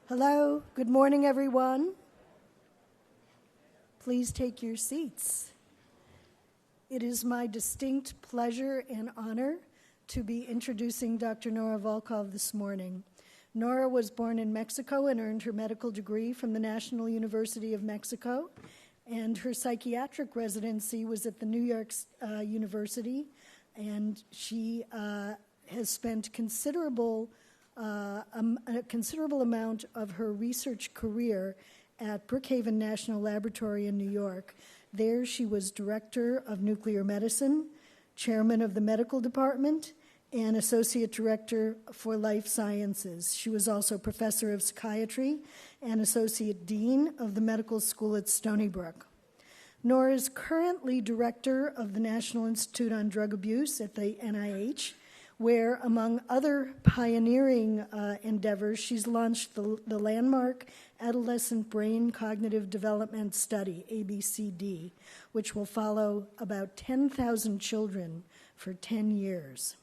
Hello, good morning, everyone. Please take your seats. It is my distinct pleasure and honor to be introducing Dr. Nora Volkow this morning. Nora was born in Mexico and earned her medical degree from the National University of Mexico, and her psychiatric residency was at the New York University, and she has spent a considerable amount of her research career at Brookhaven National Laboratory in New York. There she was director of nuclear medicine, chairman of the medical department, and associate director for life sciences. She was also professor of psychiatry and associate dean of the medical school at Stony Brook. Nora is currently director of the National Institute on Drug Abuse at the NIH, where, among other pioneering endeavors, she's launched the landmark Adolescent Brain Cognitive Development Study, ABCD, which will follow about 10,000 children for 10 years.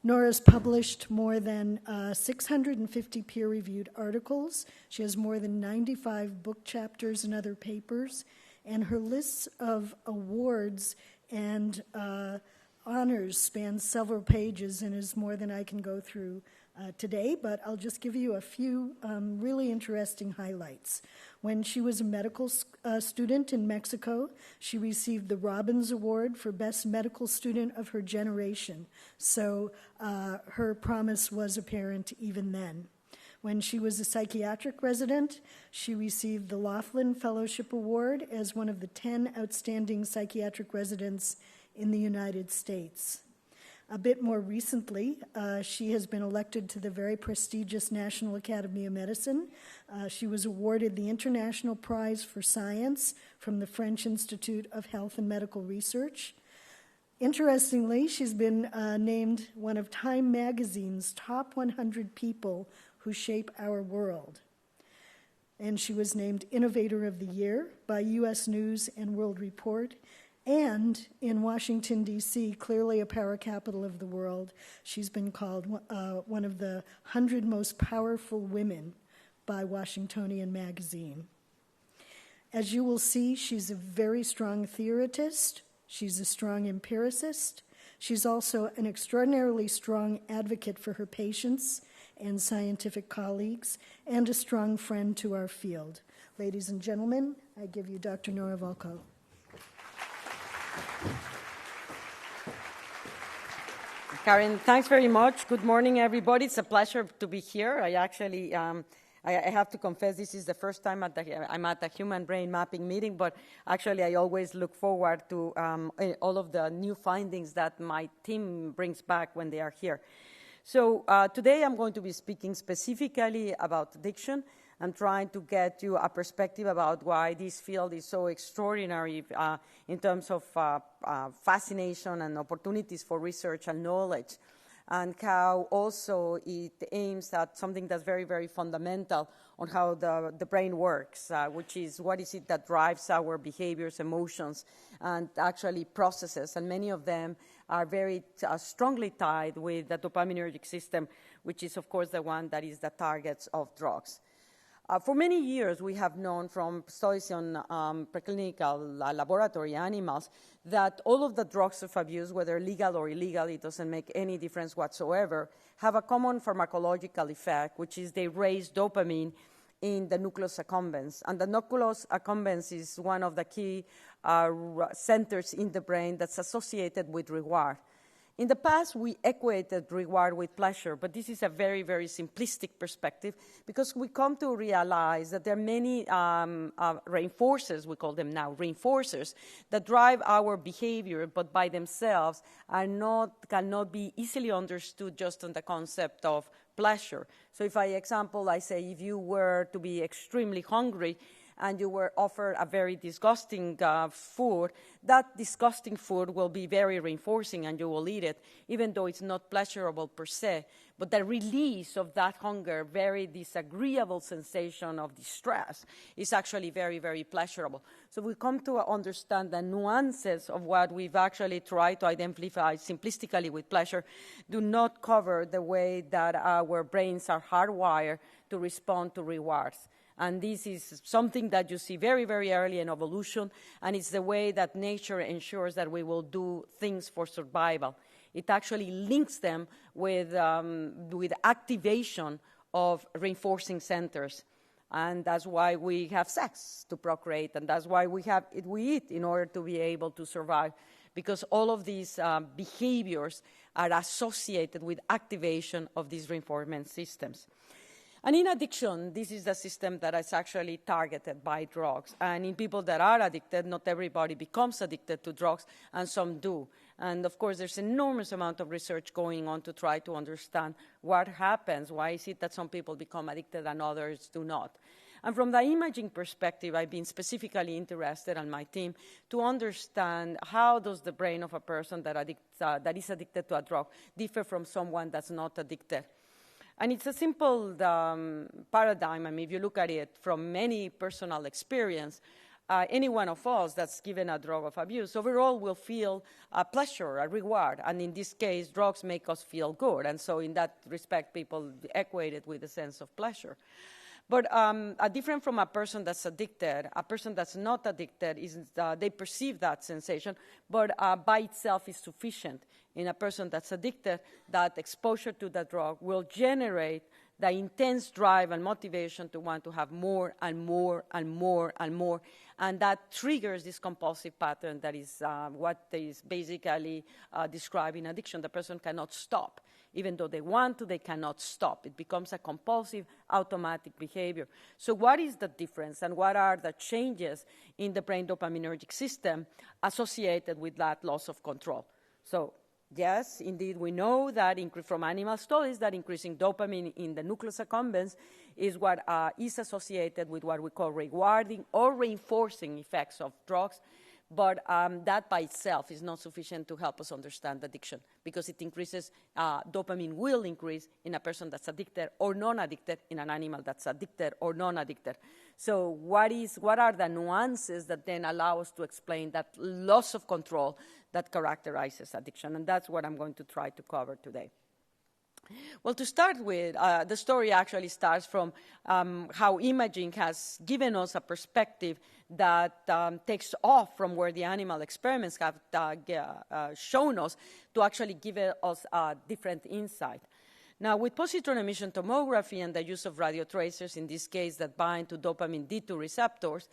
Nora's published more than 650 peer-reviewed articles. She has more than 95 book chapters and other papers, and her lists of awards and honors spans several pages and is more than I can go through today, but I'll just give you a few really interesting highlights. When she was a medical student in Mexico, she received the Robbins Award for Best Medical Student of her generation, so her promise was apparent even then. When she was a psychiatric resident, she received the Laughlin Fellowship Award as one of the 10 outstanding psychiatric residents in the United States. A bit more recently, she has been elected to the very prestigious National Academy of Medicine. She was awarded the International Prize for Science from the French Institute of Health and Medical Research. Interestingly, she's been named one of Time Magazine's top 100 people who shape our world. And she was named Innovator of the Year by U.S. News and World Report. And in Washington, D.C., clearly a power capital of the world, she's been called one of the 100 most powerful women by Washingtonian magazine. As you will see, she's a very strong theoretist. She's a strong empiricist. She's also an extraordinarily strong advocate for her patients and scientific colleagues, and a strong friend to our field. Ladies and gentlemen, I give you Dr. Nora Volkow. Karen, thanks very much. Good morning, everybody. It's a pleasure to be here. I actually, I have to confess, this is the first time I'm at a human brain mapping meeting, but actually I always look forward to all of the new findings that my team brings back when they are here. So today I'm going to be speaking specifically about addiction. I'm trying to get you a perspective about why this field is so extraordinary in terms of fascination and opportunities for research and knowledge, and how also it aims at something that's very, very fundamental on how the brain works, which is what is it that drives our behaviors, emotions, and actually processes. And many of them are very strongly tied with the dopaminergic system, which is, of course, the one that is the target of drugs. For many years, we have known from studies on preclinical laboratory animals that all of the drugs of abuse, whether legal or illegal, it doesn't make any difference whatsoever, have a common pharmacological effect, which is they raise dopamine in the nucleus accumbens. And the nucleus accumbens is one of the key centers in the brain that's associated with reward. In the past, we equated reward with pleasure, but this is a very, very simplistic perspective because we come to realize that there are many reinforcers, we call them now reinforcers, that drive our behavior, but by themselves cannot be easily understood just on the concept of pleasure. So if I say if you were to be extremely hungry, and you were offered a very disgusting food, that disgusting food will be very reinforcing and you will eat it, even though it's not pleasurable per se. But the release of that hunger, very disagreeable sensation of distress, is actually very, very pleasurable. So we come to understand the nuances of what we've actually tried to identify simplistically with pleasure do not cover the way that our brains are hardwired to respond to rewards. And this is something that you see very, very early in evolution, and it's the way that nature ensures that we will do things for survival. It actually links them with activation of reinforcing centers. And that's why we have sex, to procreate, and that's why we eat in order to be able to survive, because all of these behaviors are associated with activation of these reinforcement systems. And in addiction, this is the system that is actually targeted by drugs. And in people that are addicted, not everybody becomes addicted to drugs, and some do. And of course, there's an enormous amount of research going on to try to understand what happens. Why is it that some people become addicted and others do not? And from the imaging perspective, I've been specifically interested on my team to understand how does the brain of a person that is addicted to a drug differ from someone that's not addicted. And it's a simple paradigm. I mean, if you look at it from many personal experience, any one of us that's given a drug of abuse overall will feel a pleasure, a reward. And in this case, drugs make us feel good. And so in that respect, people equate it with a sense of pleasure. But different from a person that's addicted, a person that's not addicted, they perceive that sensation, but by itself is sufficient. In a person that's addicted, that exposure to the drug will generate the intense drive and motivation to want to have more and more and more and more. And that triggers this compulsive pattern that is what is basically described in addiction. The person cannot stop. Even though they want to, they cannot stop. It becomes a compulsive, automatic behavior. So what is the difference, and what are the changes in the brain dopaminergic system associated with that loss of control? So yes, indeed, we know that from animal studies that increasing dopamine in the nucleus accumbens is what is associated with what we call rewarding or reinforcing effects of drugs. But that by itself is not sufficient to help us understand addiction, because it increases, dopamine will increase in a person that's addicted or non-addicted, in an animal that's addicted or non-addicted. So what are the nuances that then allow us to explain that loss of control that characterizes addiction? And that's what I'm going to try to cover today. Well, to start with, the story actually starts from how imaging has given us a perspective that takes off from where the animal experiments have shown us to actually give us a different insight. Now, with positron emission tomography and the use of radiotracers, in this case that bind to dopamine D2 receptors,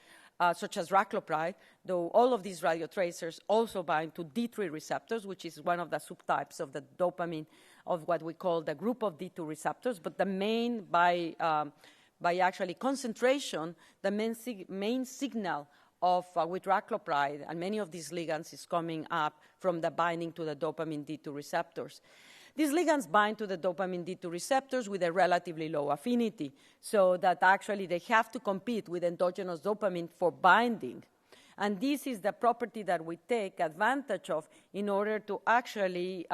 such as raclopride, though all of these radiotracers also bind to D3 receptors, which is one of the subtypes of the dopamine of what we call the group of D2 receptors, but the main, by actually concentration, the main signal of with raclopride and many of these ligands is coming up from the binding to the dopamine D2 receptors. These ligands bind to the dopamine D2 receptors with a relatively low affinity, so that actually they have to compete with endogenous dopamine for binding. And this is the property that we take advantage of in order to actually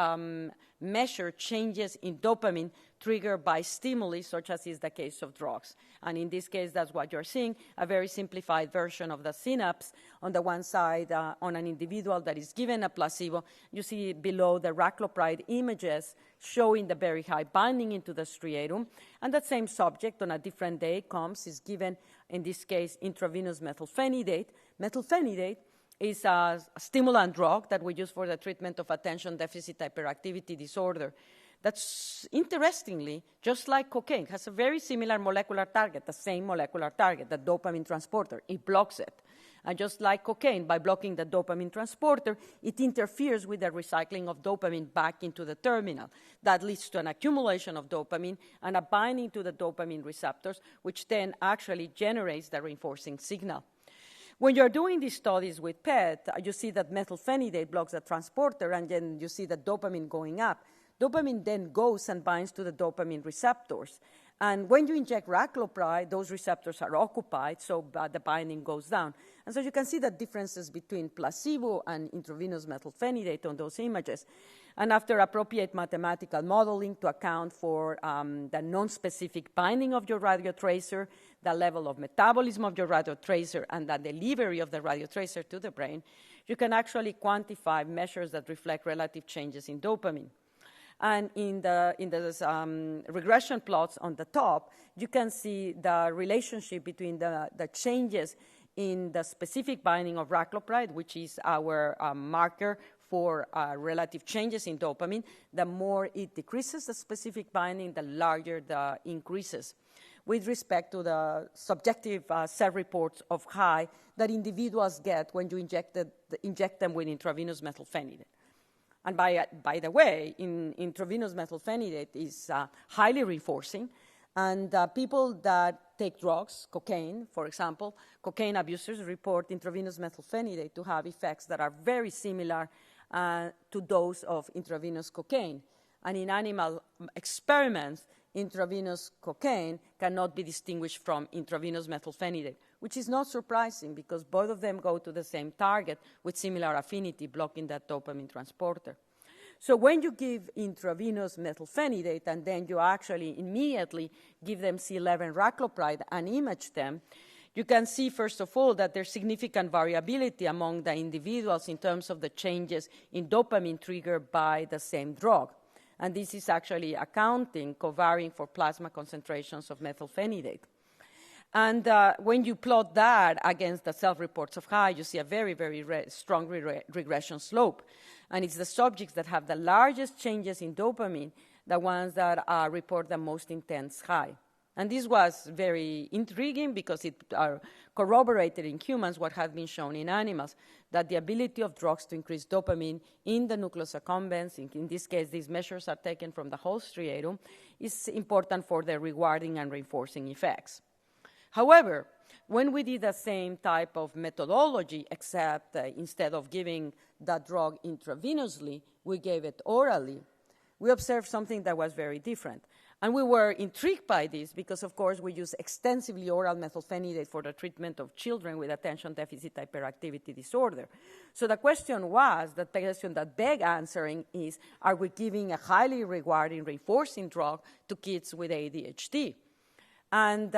measure changes in dopamine triggered by stimuli, such as is the case of drugs. And in this case, that's what you're seeing, a very simplified version of the synapse. On the one side, on an individual that is given a placebo, you see below the raclopride images showing the very high binding into the striatum. And that same subject on a different day is given, in this case, intravenous methylphenidate. Methylphenidate is a stimulant drug that we use for the treatment of attention deficit hyperactivity disorder. That's, interestingly, just like cocaine, has a very similar molecular target, the same molecular target, the dopamine transporter. It blocks it. And just like cocaine, by blocking the dopamine transporter, it interferes with the recycling of dopamine back into the terminal. That leads to an accumulation of dopamine and a binding to the dopamine receptors, which then actually generates the reinforcing signal. When you're doing these studies with PET, you see that methylphenidate blocks the transporter, and then you see the dopamine going up. Dopamine then goes and binds to the dopamine receptors. And when you inject raclopride, those receptors are occupied, so the binding goes down. And so you can see the differences between placebo and intravenous methylphenidate on those images. And after appropriate mathematical modeling to account for the non-specific binding of your radiotracer, the level of metabolism of your radiotracer, and the delivery of the radiotracer to the brain, you can actually quantify measures that reflect relative changes in dopamine. And in the regression plots on the top, you can see the relationship between the changes in the specific binding of raclopride, which is our marker for relative changes in dopamine. The more it decreases the specific binding, the larger the increases, with respect to the subjective self-reports of high that individuals get when you inject them with intravenous methylphenidate. And by the way, intravenous methylphenidate is highly reinforcing, and people that take drugs, cocaine, for example, cocaine abusers report intravenous methylphenidate to have effects that are very similar to those of intravenous cocaine. And in animal experiments, intravenous cocaine cannot be distinguished from intravenous methylphenidate, which is not surprising because both of them go to the same target with similar affinity, blocking that dopamine transporter. So when you give intravenous methylphenidate and then you actually immediately give them C11 raclopride and image them, you can see, first of all, that there's significant variability among the individuals in terms of the changes in dopamine triggered by the same drug. And this is actually accounting, covariating for plasma concentrations of methylphenidate. And when you plot that against the self-reports of high, you see a very, very strong regression slope. And it's the subjects that have the largest changes in dopamine, the ones that report the most intense high. And this was very intriguing because it corroborated in humans what had been shown in animals, that the ability of drugs to increase dopamine in the nucleus accumbens, in this case these measures are taken from the whole striatum, is important for their rewarding and reinforcing effects. However, when we did the same type of methodology, except instead of giving the drug intravenously, we gave it orally, we observed something that was very different. And we were intrigued by this because, of course, we use extensively oral methylphenidate for the treatment of children with attention deficit hyperactivity disorder. So the question the question that begged answering is, are we giving a highly rewarding, reinforcing drug to kids with ADHD? And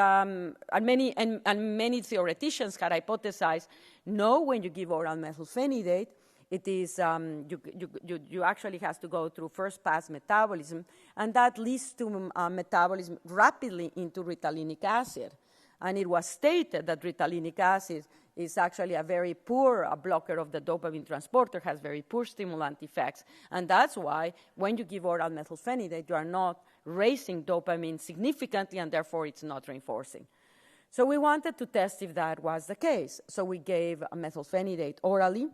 many theoreticians had hypothesized, no, when you give oral methylphenidate, it is, you actually have to go through first-pass metabolism, and that leads to metabolism rapidly into ritalinic acid. And it was stated that ritalinic acid is actually a very poor blocker of the dopamine transporter, has very poor stimulant effects. And that's why when you give oral methylphenidate, you are not raising dopamine significantly, and therefore it's not reinforcing. So we wanted to test if that was the case. So we gave methylphenidate orally.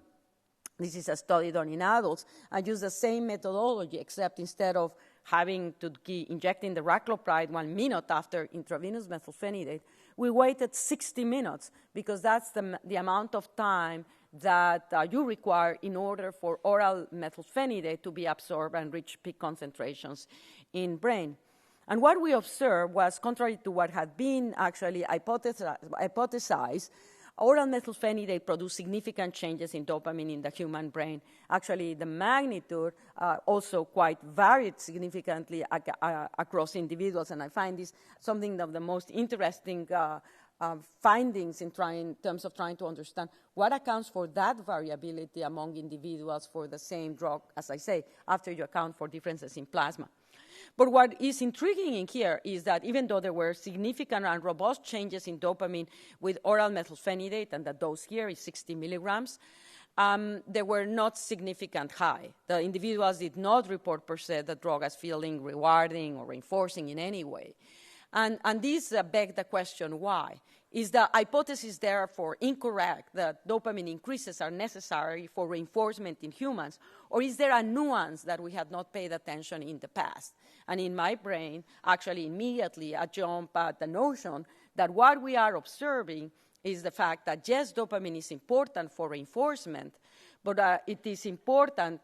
This is a study done in adults. I used the same methodology, except instead of having to injecting the raclopride 1 minute after intravenous methylphenidate, we waited 60 minutes because that's the amount of time that you require in order for oral methylphenidate to be absorbed and reach peak concentrations in brain. And what we observed was, contrary to what had been actually hypothesized, oral methylphenidate produced significant changes in dopamine in the human brain. Actually, the magnitude also quite varied significantly across individuals, and I find this something of the most interesting findings in terms of trying to understand what accounts for that variability among individuals for the same drug, as I say, after you account for differences in plasma. But what is intriguing in here is that even though there were significant and robust changes in dopamine with oral methylphenidate, and the dose here is 60 milligrams, there were not significant high. The individuals did not report per se the drug as feeling rewarding or reinforcing in any way. And this begs the question, why? Is the hypothesis therefore incorrect that dopamine increases are necessary for reinforcement in humans? Or is there a nuance that we had not paid attention in the past? And in my brain, actually immediately I jump at the notion that what we are observing is the fact that yes, dopamine is important for reinforcement, but it is important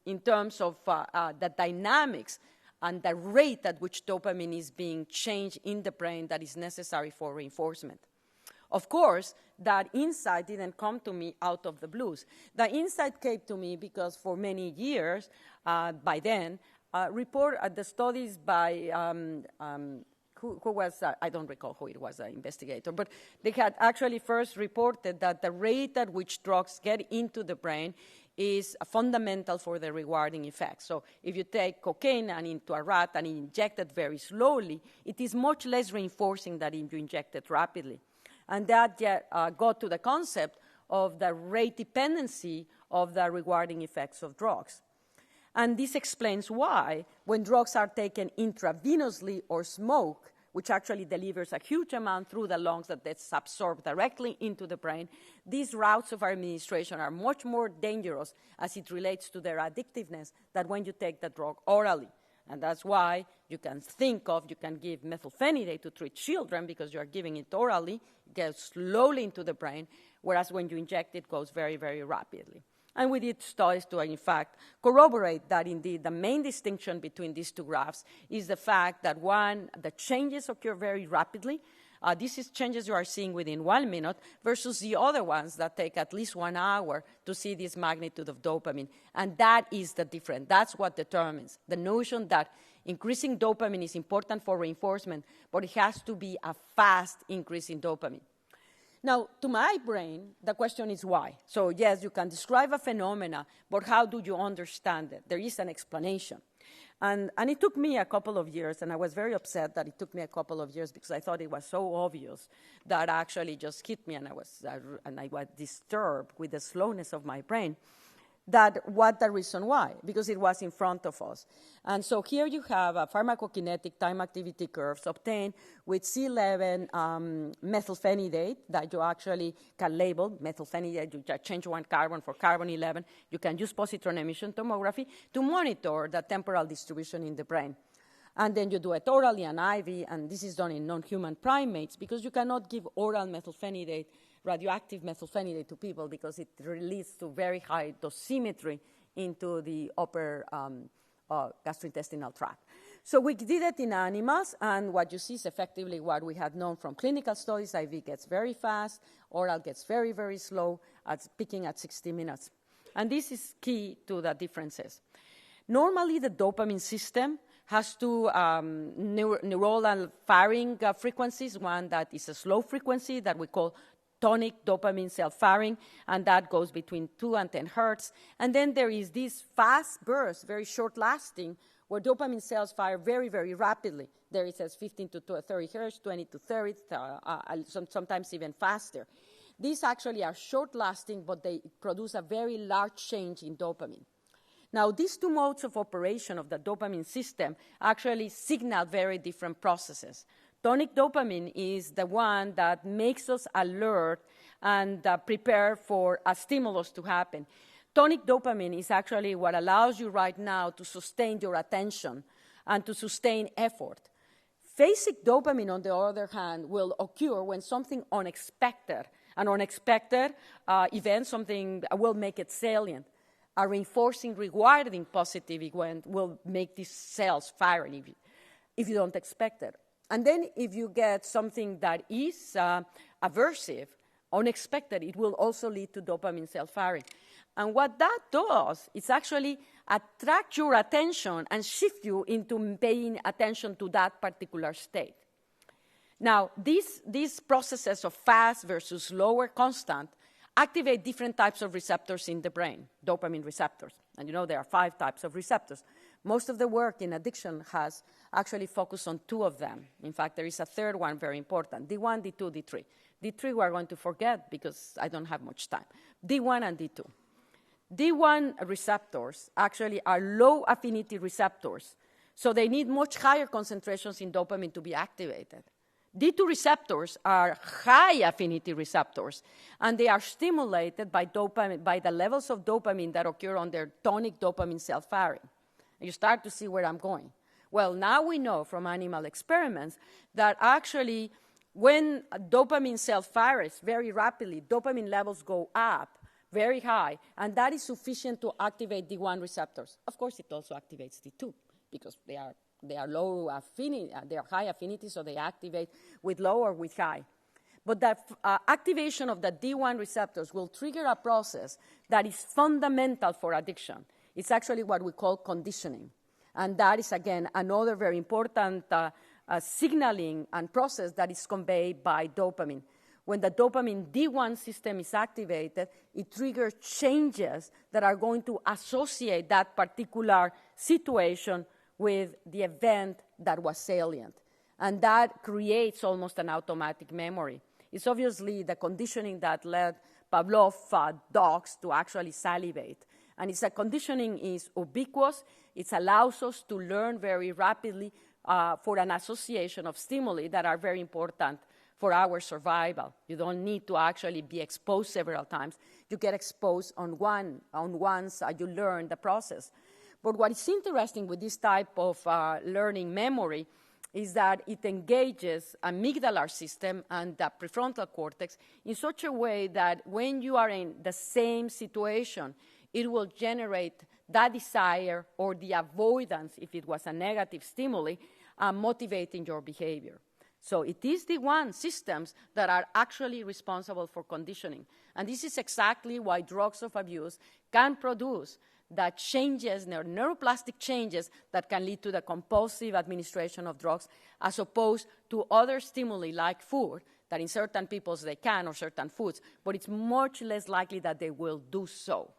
in terms of the dynamics and the rate at which dopamine is being changed in the brain that is necessary for reinforcement. Of course, that insight didn't come to me out of the blues. The insight came to me because for many years, by then, the studies by who was, I don't recall who it was, the investigator, but they had actually first reported that the rate at which drugs get into the brain is fundamental for the rewarding effect. So if you take cocaine and into a rat and inject it very slowly, it is much less reinforcing than if you inject it rapidly. And that got to the concept of the rate dependency of the rewarding effects of drugs. And this explains why, when drugs are taken intravenously or smoke, which actually delivers a huge amount through the lungs that gets absorbed directly into the brain, these routes of administration are much more dangerous as it relates to their addictiveness than when you take the drug orally. And that's why you can give methylphenidate to treat children because you are giving it orally, it goes slowly into the brain, whereas when you inject it, it goes very, very rapidly. And we did studies to, in fact, corroborate that indeed the main distinction between these two graphs is the fact that one, the changes occur very rapidly. This is changes you are seeing within 1 minute versus the other ones that take at least 1 hour to see this magnitude of dopamine. And that is the difference. That's what determines the notion that increasing dopamine is important for reinforcement, but it has to be a fast increase in dopamine. Now, to my brain, the question is why. So yes, you can describe a phenomena, but how do you understand it? There is an explanation. And it took me a couple of years, and I was very upset that it took me a couple of years because I thought it was so obvious that actually just hit me, and I was disturbed with the slowness of my brain. What the reason why? Because it was in front of us. And so here you have a pharmacokinetic time activity curves obtained with C11 methylphenidate that you actually can label. Methylphenidate, you change one carbon for carbon 11. You can use positron emission tomography to monitor the temporal distribution in the brain. And then you do it orally and IV, and this is done in non-human primates because you cannot give oral methylphenidate, radioactive methylphenidate to people because it leads to very high dosimetry into the upper gastrointestinal tract. So we did it in animals, and what you see is effectively what we had known from clinical studies. IV gets very fast, oral gets very, very slow, peaking at 60 minutes. And this is key to the differences. Normally, the dopamine system has two neuronal firing frequencies, one that is a slow frequency that we call tonic dopamine cell firing, and that goes between 2 and 10 hertz. And then there is this fast burst, very short-lasting, where dopamine cells fire very, very rapidly. There it says 15 to 30 hertz, 20 to 30, sometimes even faster. These actually are short-lasting, but they produce a very large change in dopamine. Now, these two modes of operation of the dopamine system actually signal very different processes. Tonic dopamine is the one that makes us alert and prepare for a stimulus to happen. Tonic dopamine is actually what allows you right now to sustain your attention and to sustain effort. Phasic dopamine, on the other hand, will occur when something unexpected, an unexpected event, something will make it salient. A reinforcing, rewarding positive event will make these cells firing if you don't expect it. And then if you get something that is aversive, unexpected, it will also lead to dopamine cell firing. And what that does is actually attract your attention and shift you into paying attention to that particular state. Now, these processes of fast versus slower constant activate different types of receptors in the brain, dopamine receptors. And you know there are 5 types of receptors. Most of the work in addiction has actually focused on 2 of them. In fact, there is a third one very important, D1, D2, D3. D3 we are going to forget because I don't have much time. D1 and D2. D1 receptors actually are low affinity receptors, so they need much higher concentrations in dopamine to be activated. D2 receptors are high affinity receptors, and they are stimulated by dopamine, by the levels of dopamine that occur on their tonic dopamine cell firing. You start to see where I'm going. Well, now we know from animal experiments that actually when dopamine cell fires very rapidly, dopamine levels go up very high, and that is sufficient to activate D1 receptors. Of course, it also activates D2 because they are They are low affinity, they are high affinity, so they activate with low or with high. But that activation of the D1 receptors will trigger a process that is fundamental for addiction. It's actually what we call conditioning. And that is, again, another very important signaling and process that is conveyed by dopamine. When the dopamine D1 system is activated, it triggers changes that are going to associate that particular situation with the event that was salient. And that creates almost an automatic memory. It's obviously the conditioning that led Pavlov dogs to actually salivate. And it's a conditioning is ubiquitous. It allows us to learn very rapidly for an association of stimuli that are very important for our survival. You don't need to actually be exposed several times. You get exposed on once you learn the process. But what is interesting with this type of learning memory is that it engages amygdala system and the prefrontal cortex in such a way that when you are in the same situation, it will generate that desire or the avoidance, if it was a negative stimuli, motivating your behavior. So it is the one systems that are actually responsible for conditioning. And this is exactly why drugs of abuse can produce the changes, neuroplastic changes that can lead to the compulsive administration of drugs, as opposed to other stimuli like food, that in certain people they can, or certain foods, but it's much less likely that they will do so.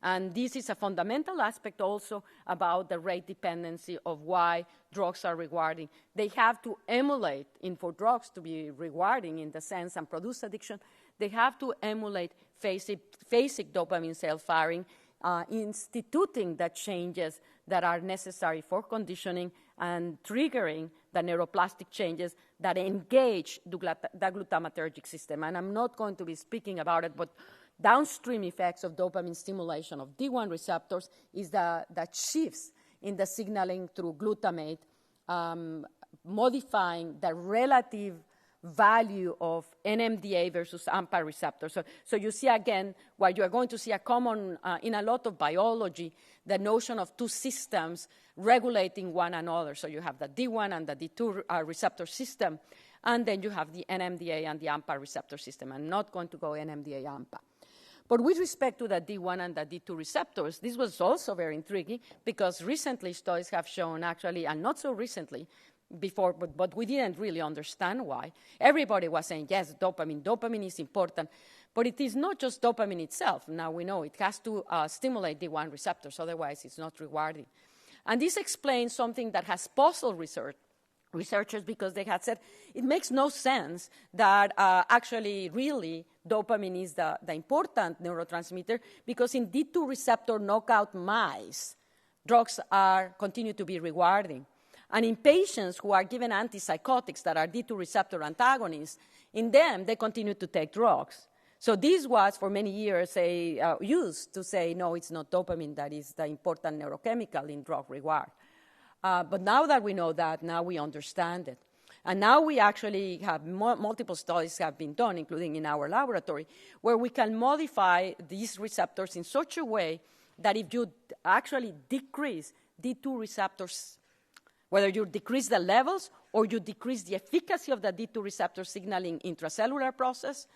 And this is a fundamental aspect also about the rate dependency of why drugs are rewarding. They have to emulate, and for drugs to be rewarding in the sense and produce addiction, they have to emulate phasic dopamine cell firing, instituting the changes that are necessary for conditioning and triggering the neuroplastic changes that engage the glutamatergic system. And I'm not going to be speaking about it, but downstream effects of dopamine stimulation of D1 receptors is the shifts in the signaling through glutamate, modifying the relative value of NMDA versus AMPA receptors. So you see, again, what you are going to see a common, in a lot of biology, the notion of two systems regulating one another. So you have the D1 and the D2 receptor system, and then you have the NMDA and the AMPA receptor system. I'm not going to go NMDA-AMPA. But with respect to the D1 and the D2 receptors, this was also very intriguing because recently studies have shown actually, and not so recently, before, but we didn't really understand why. Everybody was saying, yes, dopamine is important, but it is not just dopamine itself. Now we know it has to stimulate D1 receptors, otherwise it's not rewarding. And this explains something that has puzzled researchers because they had said it makes no sense that actually really dopamine is the important neurotransmitter because in D2 receptor knockout mice, drugs continue to be rewarding. And in patients who are given antipsychotics that are D2 receptor antagonists, in them, they continue to take drugs. So this was, for many years, used to say, no, it's not dopamine that is the important neurochemical in drug reward. But now that we know that, now we understand it. And now we actually have multiple studies have been done, including in our laboratory, where we can modify these receptors in such a way that if you actually decrease D2 receptors, whether you decrease the levels or you decrease the efficacy of the D2 receptor signaling intracellular process,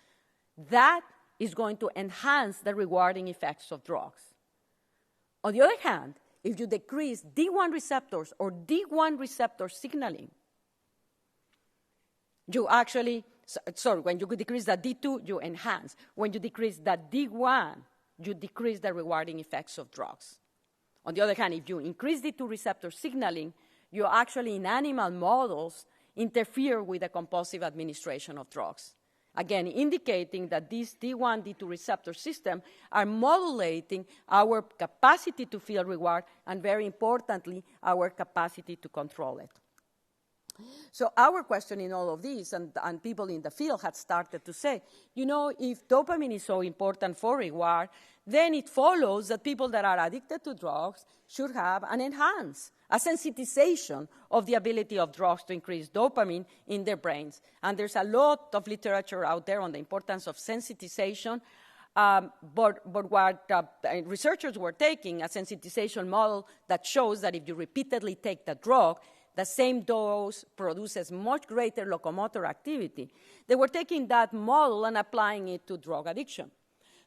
that is going to enhance the rewarding effects of drugs. On the other hand, if you decrease D1 receptors or D1 receptor signaling, you actually, when you decrease the D2, you enhance. When you decrease the D1, you decrease the rewarding effects of drugs. On the other hand, if you increase D2 receptor signaling, you actually, in animal models, interfere with the compulsive administration of drugs. Again, indicating that these D1, D2 receptor systems are modulating our capacity to feel reward and, very importantly, our capacity to control it. So our question in all of this, and people in the field had started to say, if dopamine is so important for reward, then it follows that people that are addicted to drugs should have a sensitization of the ability of drugs to increase dopamine in their brains. And there's a lot of literature out there on the importance of sensitization, but what researchers were taking, a sensitization model that shows that if you repeatedly take the drug, the same dose produces much greater locomotor activity, they were taking that model and applying it to drug addiction.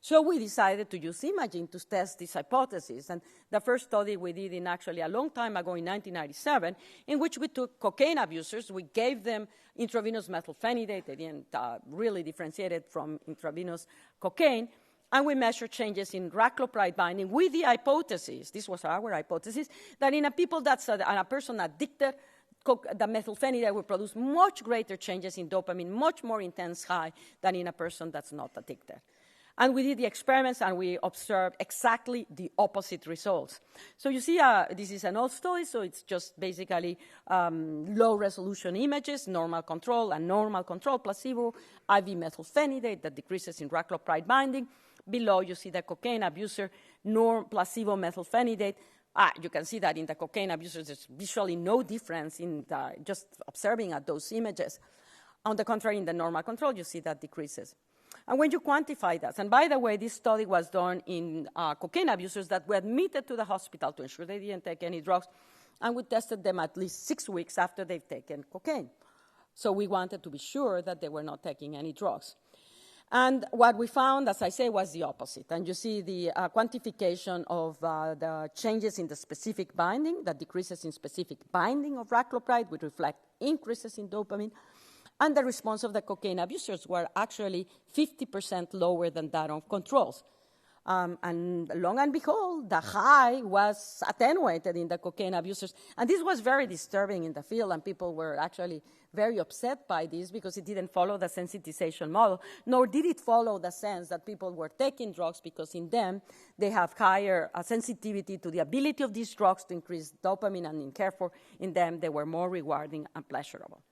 So we decided to use imaging to test this hypothesis. And the first study we did in actually a long time ago in 1997, in which we took cocaine abusers, we gave them intravenous methylphenidate, they didn't really differentiate it from intravenous cocaine, and we measured changes in raclopride binding with the hypothesis, this was our hypothesis, that in a person addicted, the methylphenidate will produce much greater changes in dopamine, much more intense high than in a person that's not addicted. And we did the experiments, and we observed exactly the opposite results. So you see, this is an old study, so it's just basically low-resolution images, normal control, and normal control placebo, IV methylphenidate that decreases in raclopride binding. Below, you see the cocaine abuser, placebo methylphenidate. You can see that in the cocaine abusers, there's visually no difference in just observing at those images. On the contrary, in the normal control, you see that decreases. And when you quantify that, and by the way, this study was done in cocaine abusers that were admitted to the hospital to ensure they didn't take any drugs, and we tested them at least 6 weeks after they've taken cocaine. So we wanted to be sure that they were not taking any drugs. And what we found, as I say, was the opposite. And you see the quantification of the changes in the specific binding, the decreases in specific binding of raclopride, which reflect increases in dopamine. And the response of the cocaine abusers were actually 50% lower than that of controls. And long and behold, the high was attenuated in the cocaine abusers. And this was very disturbing in the field, and people were actually very upset by this because it didn't follow the sensitization model, nor did it follow the sense that people were taking drugs because in them they have higher sensitivity to the ability of these drugs to increase dopamine, and therefore in them they were more rewarding and pleasurable.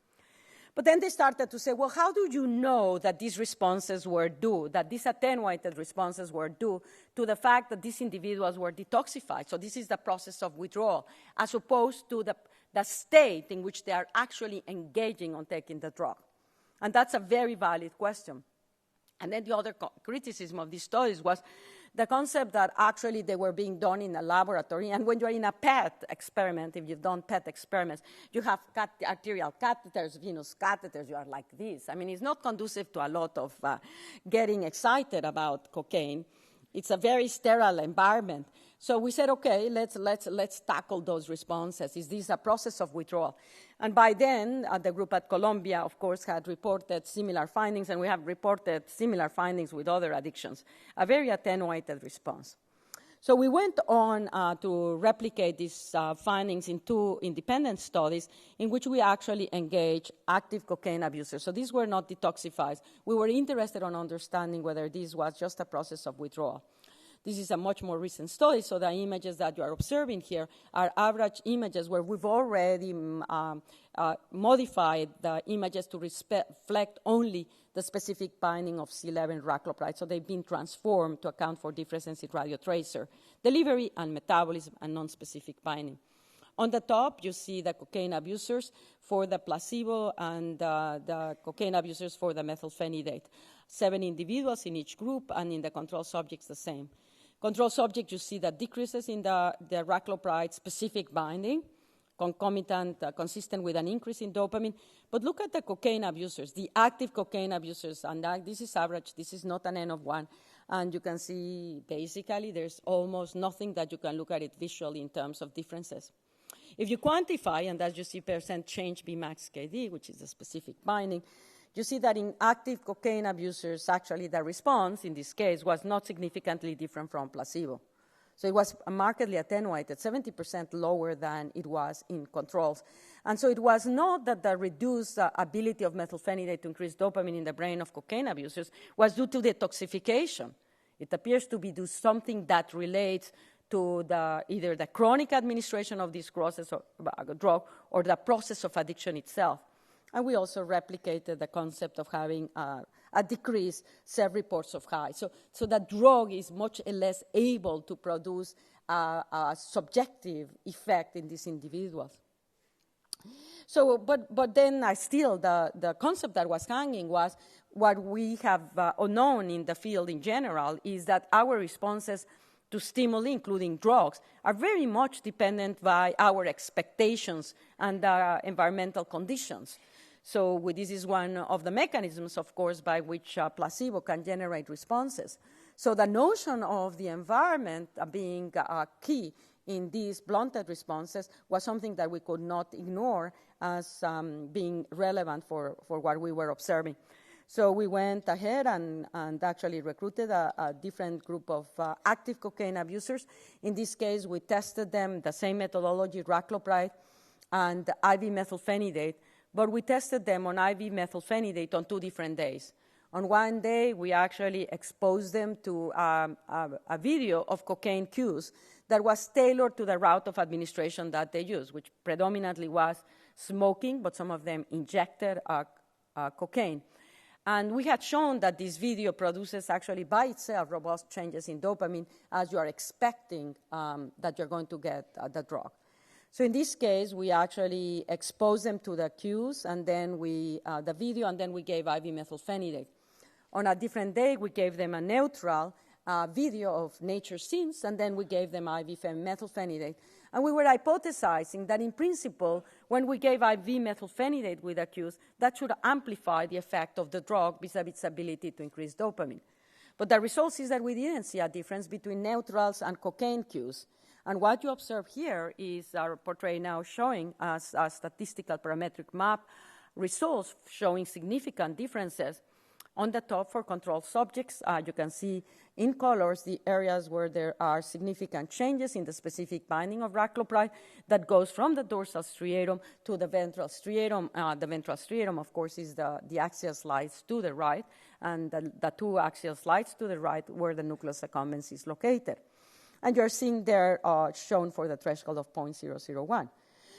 But then they started to say, well, how do you know that these responses were due, that these attenuated responses were due to the fact that these individuals were detoxified? So this is the process of withdrawal, as opposed to the state in which they are actually engaging on taking the drug. And that's a very valid question. And then the other criticism of these studies was the concept that actually they were being done in a laboratory. And when you're in a PET experiment, if you've done PET experiments, you have arterial catheters, venous catheters, you are like this. I mean, it's not conducive to a lot of getting excited about cocaine. It's a very sterile environment. So we said, okay, let's tackle those responses. Is this a process of withdrawal? And by then, the group at Columbia, of course, had reported similar findings, and we have reported similar findings with other addictions, a very attenuated response. So we went on to replicate these findings in 2 independent studies in which we actually engaged active cocaine abusers. So these were not detoxified. We were interested in understanding whether this was just a process of withdrawal. This is a much more recent study, so the images that you are observing here are average images where we've already modified the images to reflect only the specific binding of C11 raclopride. So they've been transformed to account for differences in radiotracer delivery and metabolism and non-specific binding. On the top, you see the cocaine abusers for the placebo and the cocaine abusers for the methylphenidate. 7 individuals in each group, and in the control subjects, the same. Control subject, you see the decreases in the raclopride specific binding, concomitant, consistent with an increase in dopamine. But look at the cocaine abusers, the active cocaine abusers, and this is average, this is not an N of 1. And you can see, basically, there's almost nothing that you can look at it visually in terms of differences. If you quantify, and as you see percent change Bmax KD, which is a specific binding, you see that in active cocaine abusers, actually the response in this case was not significantly different from placebo. So it was markedly attenuated, 70% lower than it was in controls. And so it was not that the reduced ability of methylphenidate to increase dopamine in the brain of cocaine abusers was due to detoxification. It appears to be due to something that relates to either the chronic administration of this process or drug or the process of addiction itself. And we also replicated the concept of having a decrease, self-reports of high. So the drug is much less able to produce a subjective effect in these individuals. So, but then still the concept that was hanging was what we have known in the field in general is that our responses to stimuli, including drugs, are very much dependent by our expectations and environmental conditions. So this is one of the mechanisms, of course, by which placebo can generate responses. So the notion of the environment being key in these blunted responses was something that we could not ignore as being relevant for what we were observing. So we went ahead and actually recruited a different group of active cocaine abusers. In this case, we tested them, the same methodology, raclopride and IV methylphenidate, but we tested them on IV methylphenidate on 2 different days. On one day, we actually exposed them to a video of cocaine cues that was tailored to the route of administration that they used, which predominantly was smoking, but some of them injected cocaine. And we had shown that this video produces actually by itself robust changes in dopamine as you are expecting that you're going to get the drug. So in this case, we actually exposed them to the cues and then the video, and then we gave IV methylphenidate. On a different day, we gave them a neutral video of nature scenes, and then we gave them IV methylphenidate. And we were hypothesizing that in principle, when we gave IV methylphenidate with the cues, that should amplify the effect of the drug vis-a-vis its ability to increase dopamine. But the result is that we didn't see a difference between neutrals and cocaine cues. And what you observe here is our portrait now showing us a statistical parametric map results showing significant differences. On the top for control subjects, you can see in colors the areas where there are significant changes in the specific binding of raclopride that goes from the dorsal striatum to the ventral striatum. The ventral striatum, of course, is the axial slides to the right, and the 2 axial slides to the right where the nucleus accumbens is located. And you're seeing there shown for the threshold of 0.001.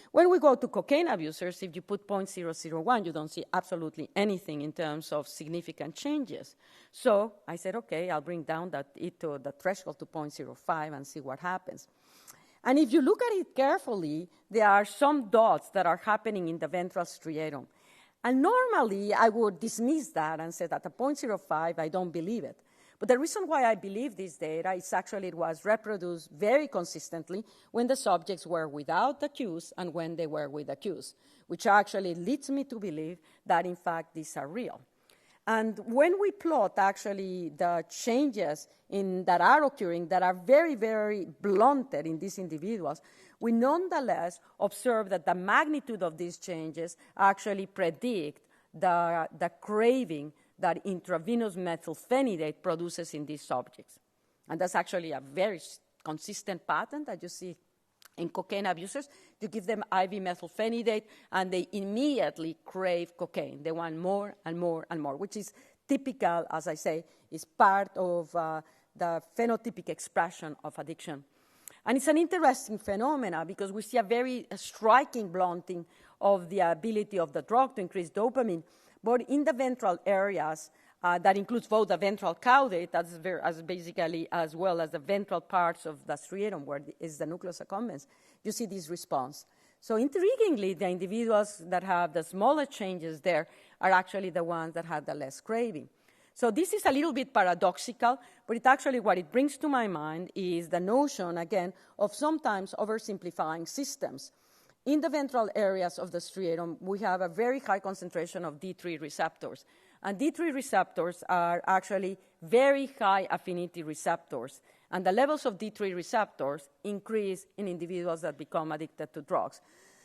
When we go to cocaine abusers, if you put 0.001, you don't see absolutely anything in terms of significant changes. So I said, okay, I'll bring down the threshold to 0.05 and see what happens. And if you look at it carefully, there are some dots that are happening in the ventral striatum. And normally, I would dismiss that and say that at 0.05, I don't believe it. But the reason why I believe this data is actually it was reproduced very consistently when the subjects were without the cues and when they were with the cues, which actually leads me to believe that, in fact, these are real. And when we plot actually the changes that are occurring that are very, very blunted in these individuals, we nonetheless observe that the magnitude of these changes actually predict the craving that intravenous methylphenidate produces in these subjects. And that's actually a very consistent pattern that you see in cocaine abusers. You give them IV methylphenidate, and they immediately crave cocaine. They want more and more and more, which is typical, as I say, is part of the phenotypic expression of addiction. And it's an interesting phenomenon because we see a very striking blunting of the ability of the drug to increase dopamine. But in the ventral areas, that includes both the ventral caudate, as basically as well as the ventral parts of the striatum, where is the nucleus accumbens, you see this response. So intriguingly, the individuals that have the smaller changes there are actually the ones that have the less craving. So this is a little bit paradoxical, but what it brings to my mind is the notion, again, of sometimes oversimplifying systems. In the ventral areas of the striatum, we have a very high concentration of D3 receptors. And D3 receptors are actually very high affinity receptors. And the levels of D3 receptors increase in individuals that become addicted to drugs.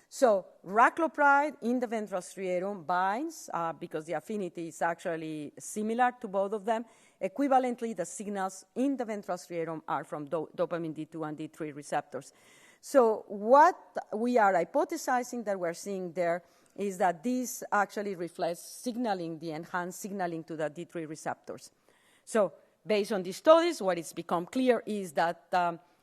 So raclopride in the ventral striatum binds, because the affinity is actually similar to both of them. Equivalently, the signals in the ventral striatum are from dopamine D2 and D3 receptors. So what we are hypothesizing that we're seeing there is that this actually reflects signaling, the enhanced signaling to the D3 receptors. So based on these studies, what has become clear is that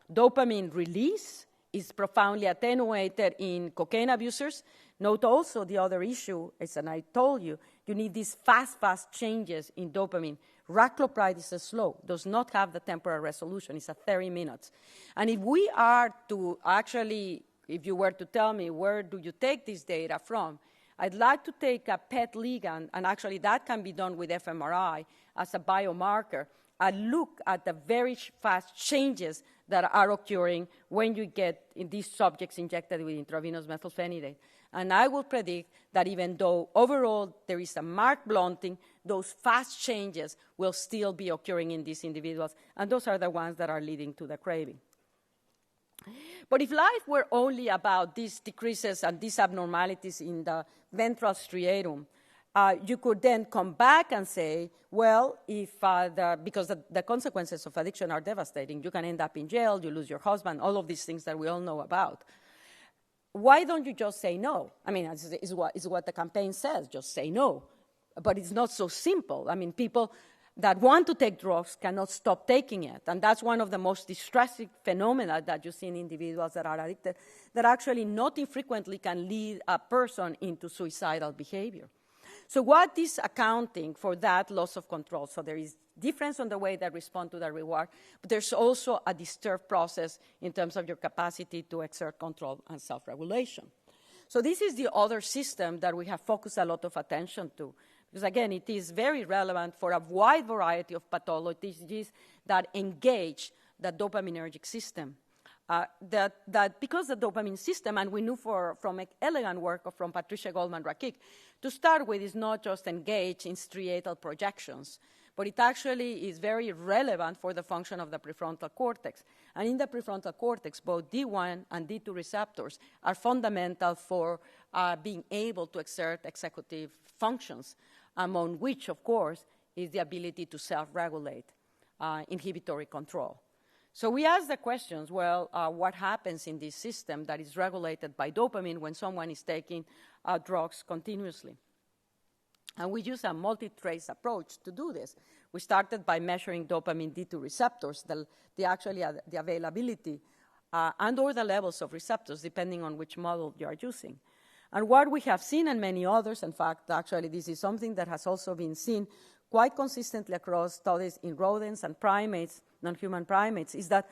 dopamine release is profoundly attenuated in cocaine abusers. Note also the other issue is, and I told you, you need these fast changes in dopamine. Raclopride is slow, does not have the temporal resolution. It's at 30 minutes. And if we are to actually, if you were to tell me where do you take this data from, I'd like to take a PET ligand, and actually that can be done with fMRI as a biomarker, a look at the very fast changes that are occurring when you get these subjects injected with intravenous methylphenidate. And I will predict that even though overall there is a marked blunting, those fast changes will still be occurring in these individuals, and those are the ones that are leading to the craving. But if life were only about these decreases and these abnormalities in the ventral striatum, you could then come back and say, well, because the consequences of addiction are devastating. You can end up in jail, you lose your husband, all of these things that we all know about. Why don't you just say no? I mean, it's what the campaign says, just say no. But it's not so simple. I mean, people that want to take drugs cannot stop taking it. And that's one of the most distressing phenomena that you see in individuals that are addicted, that actually not infrequently can lead a person into suicidal behavior. So what is accounting for that loss of control? So there is difference on the way they respond to the reward, but there's also a disturbed process in terms of your capacity to exert control and self-regulation. So this is the other system that we have focused a lot of attention to, because again, it is very relevant for a wide variety of pathologies that engage the dopaminergic system. That because the dopamine system, and we knew from elegant work from Patricia Goldman-Rakik, to start with is not just engaged in striatal projections, but it actually is very relevant for the function of the prefrontal cortex. And in the prefrontal cortex, both D1 and D2 receptors are fundamental for being able to exert executive functions, among which, of course, is the ability to self-regulate, inhibitory control. So we ask the questions, well, what happens in this system that is regulated by dopamine when someone is taking drugs continuously? And we use a multi-trace approach to do this. We started by measuring dopamine D2 receptors, the availability and or the levels of receptors, depending on which model you are using. And what we have seen, and many others, in fact, actually this is something that has also been seen quite consistently across studies in rodents and primates, non-human primates, is that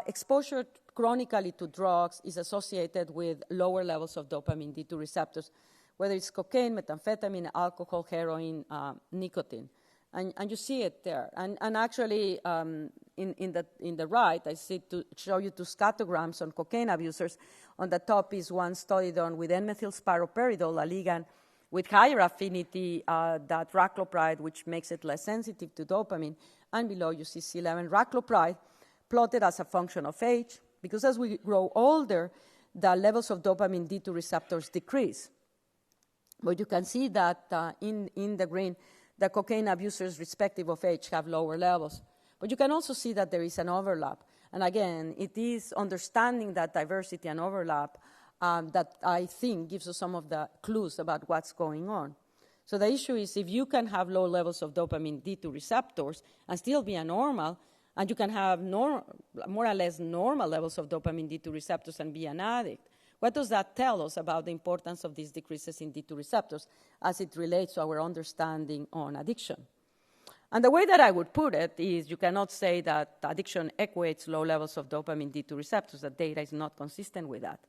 exposure chronically to drugs is associated with lower levels of dopamine D2 receptors, whether it's cocaine, methamphetamine, alcohol, heroin, nicotine. And you see it there. And actually, in the right, I see to show you two scatograms on cocaine abusers. On the top is one study done with N-methylspiroperidol, a ligand with higher affinity that raclopride, which makes it less sensitive to dopamine. And below you see C11 raclopride plotted as a function of age, because as we grow older, the levels of dopamine D2 receptors decrease. But you can see that in the green, the cocaine abusers, respective of age, have lower levels. But you can also see that there is an overlap. And again, it is understanding that diversity and overlap that I think gives us some of the clues about what's going on. So the issue is if you can have low levels of dopamine D2 receptors and still be a normal, and you can have more or less normal levels of dopamine D2 receptors and be an addict, what does that tell us about the importance of these decreases in D2 receptors as it relates to our understanding on addiction? And the way that I would put it is you cannot say that addiction equates low levels of dopamine D2 receptors. The data is not consistent with that.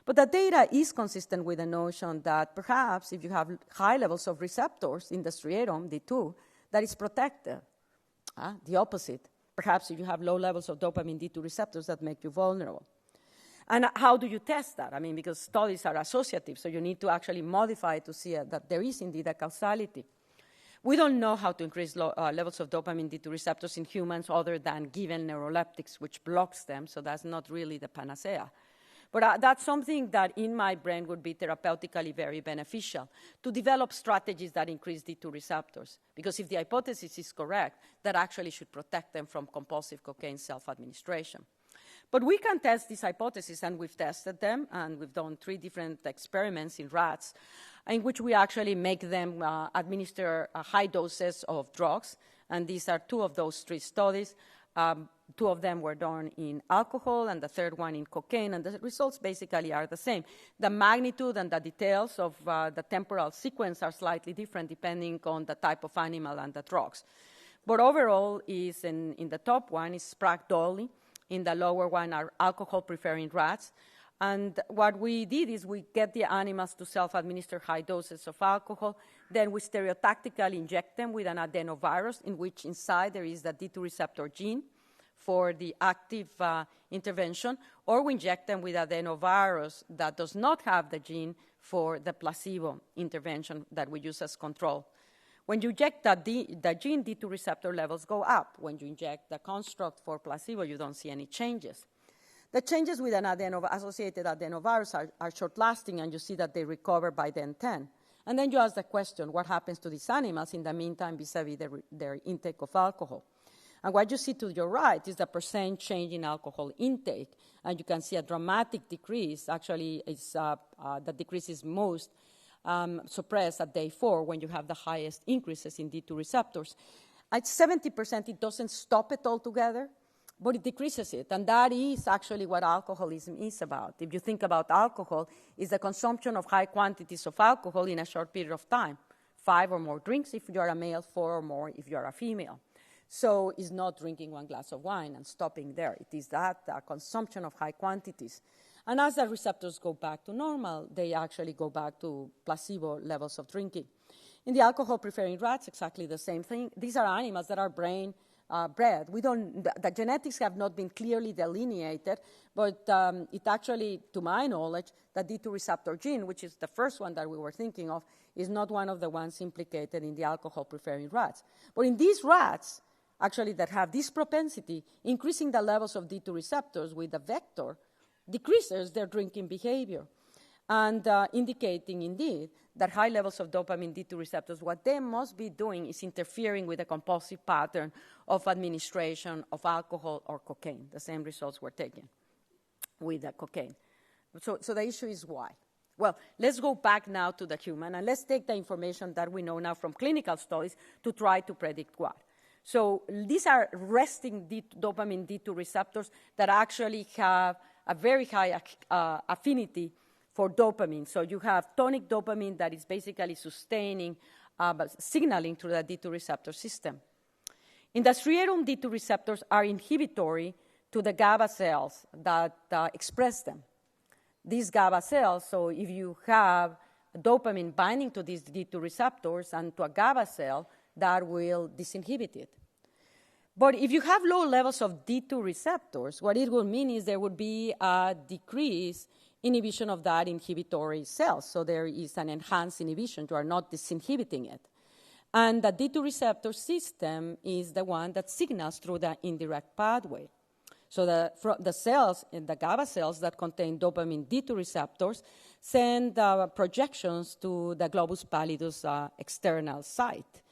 But the data is consistent with the notion that perhaps if you have high levels of receptors in the striatum, D2, that is protected. The opposite. Perhaps if you have low levels of dopamine D2 receptors that make you vulnerable. And how do you test that? I mean, because studies are associative, so you need to actually modify it to see that there is indeed a causality. We don't know how to increase levels of dopamine D2 receptors in humans other than given neuroleptics, which blocks them, so that's not really the panacea. But that's something that in my brain would be therapeutically very beneficial, to develop strategies that increase D2 receptors. Because if the hypothesis is correct, that actually should protect them from compulsive cocaine self-administration. But we can test this hypothesis, and we've tested them, and we've done 3 different experiments in rats in which we actually make them administer high doses of drugs, and these are 2 of those 3 studies. 2 of them were done in alcohol, and the 3rd one in cocaine, and the results basically are the same. The magnitude and the details of the temporal sequence are slightly different depending on the type of animal and the drugs. But overall, is in the top one is Sprague-Dawley. In the lower one are alcohol-preferring rats. And what we did is we get the animals to self-administer high doses of alcohol. Then we stereotactically inject them with an adenovirus, in which inside there is the D2 receptor gene for the active intervention, or we inject them with adenovirus that does not have the gene for the placebo intervention that we use as control. When you inject the gene, D2 receptor levels go up. When you inject the construct for placebo, you don't see any changes. The changes with an associated adenovirus are short-lasting, and you see that they recover by then 10. And then you ask the question, what happens to these animals in the meantime vis-a-vis their intake of alcohol? And what you see to your right is the percent change in alcohol intake, and you can see a dramatic decrease. Actually, the decrease is most suppressed at day 4 when you have the highest increases in D2 receptors. At 70%, it doesn't stop it altogether, but it decreases it, and that is actually what alcoholism is about. If you think about alcohol, it's the consumption of high quantities of alcohol in a short period of time. 5 or more drinks if you're a male, 4 or more if you're a female. So it's not drinking 1 glass of wine and stopping there. It is that consumption of high quantities. And as the receptors go back to normal, they actually go back to placebo levels of drinking. In the alcohol-preferring rats, exactly the same thing. These are animals that are brain bred. The genetics have not been clearly delineated, but it actually, to my knowledge, the D2 receptor gene, which is the first one that we were thinking of, is not one of the ones implicated in the alcohol-preferring rats. But in these rats, actually, that have this propensity, increasing the levels of D2 receptors with the vector decreases their drinking behavior, and indicating, indeed, that high levels of dopamine D2 receptors, what they must be doing is interfering with the compulsive pattern of administration of alcohol or cocaine. The same results were taken with the cocaine. So the issue is why? Well, let's go back now to the human, and let's take the information that we know now from clinical studies to try to predict what. So these are resting dopamine D2 receptors that actually have a very high affinity for dopamine. So you have tonic dopamine that is basically sustaining signaling through the D2 receptor system. In the striatum, D2 receptors are inhibitory to the GABA cells that express them. These GABA cells, so if you have dopamine binding to these D2 receptors and to a GABA cell, that will disinhibit it. But if you have low levels of D2 receptors, what it will mean is there would be a decreased inhibition of that inhibitory cells. So there is an enhanced inhibition. You are not disinhibiting it. And the D2 receptor system is the one that signals through the indirect pathway. So the cells, the GABA cells that contain dopamine D2 receptors, send projections to the globus pallidus external site.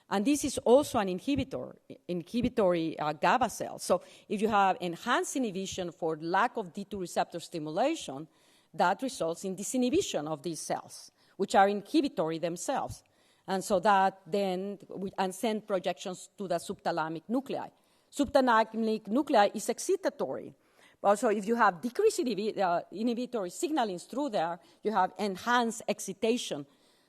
And this is also an inhibitory GABA cell. So if you have enhanced inhibition for lack of D2 receptor stimulation, that results in disinhibition of these cells, which are inhibitory themselves. And so that then, and send projections to the subthalamic nuclei. Subthalamic nuclei is excitatory. Also, if you have decreased inhibitory signaling through there, you have enhanced excitation.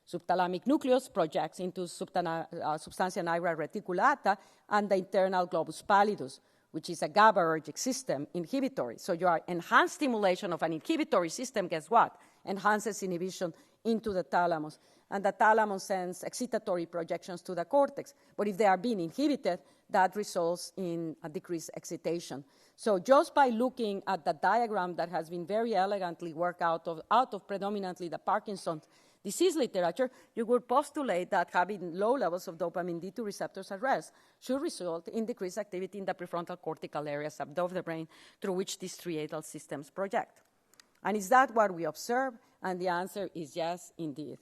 Subthalamic nucleus projects into substantia nigra reticulata and the internal globus pallidus, which is a GABAergic system, inhibitory. So you are enhanced stimulation of an inhibitory system, guess what? Enhances inhibition into the thalamus. And the thalamus sends excitatory projections to the cortex. But if they are being inhibited, that results in a decreased excitation. So just by looking at the diagram that has been very elegantly worked out of predominantly the Parkinson's disease literature, you would postulate that having low levels of dopamine D2 receptors at rest should result in decreased activity in the prefrontal cortical areas of the brain through which these striatal systems project. And is that what we observe? And the answer is yes, indeed.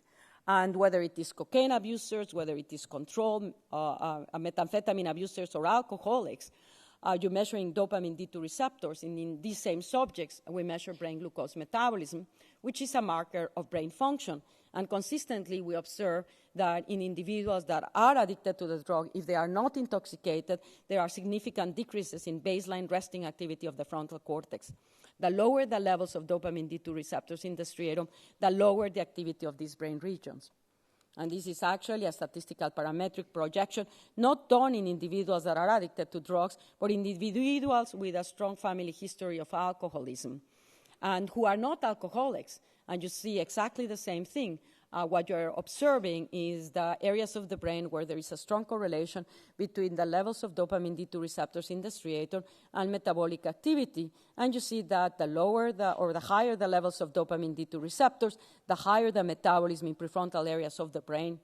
And whether it is cocaine abusers, whether it is controlled methamphetamine abusers or alcoholics, you're measuring dopamine D2 receptors. And in these same subjects, we measure brain glucose metabolism, which is a marker of brain function. And consistently, we observe that in individuals that are addicted to the drug, if they are not intoxicated, there are significant decreases in baseline resting activity of the frontal cortex. The lower the levels of dopamine D2 receptors in the striatum, the lower the activity of these brain regions. And this is actually a statistical parametric projection, not done in individuals that are addicted to drugs, but in individuals with a strong family history of alcoholism. and who are not alcoholics. And you see exactly the same thing. What you're observing is the areas of the brain where there is a strong correlation between the levels of dopamine D2 receptors in the striatum and metabolic activity. And you see that the lower or the higher the levels of dopamine D2 receptors, the higher the metabolism in prefrontal areas of the brain,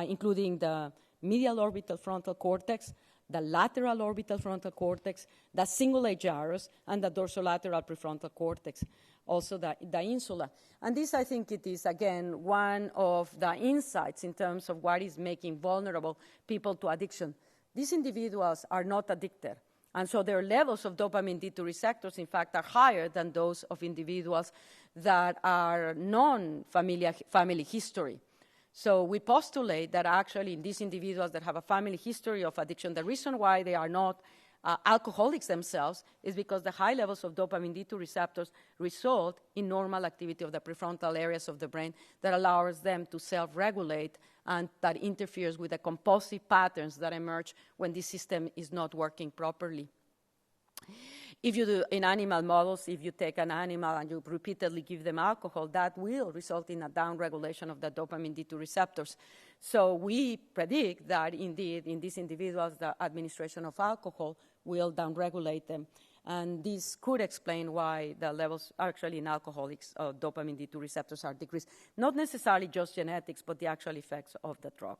including the medial orbital frontal cortex, the lateral orbital frontal cortex, the cingulate gyrus, and the dorsolateral prefrontal cortex, also the insula. And this, I think, it is, again, one of the insights in terms of what is making vulnerable people to addiction. These individuals are not addicted, and so their levels of dopamine D2 receptors, in fact, are higher than those of individuals that are non-family history. So we postulate that actually in these individuals that have a family history of addiction, the reason why they are not alcoholics themselves is because the high levels of dopamine D2 receptors result in normal activity of the prefrontal areas of the brain that allows them to self-regulate, and that interferes with the compulsive patterns that emerge when this system is not working properly. If you do in animal models, if you take an animal and you repeatedly give them alcohol, that will result in a downregulation of the dopamine D2 receptors. So we predict that indeed in these individuals, the administration of alcohol will downregulate them. And this could explain why the levels actually in alcoholics of dopamine D2 receptors are decreased. Not necessarily just genetics, but the actual effects of the drug.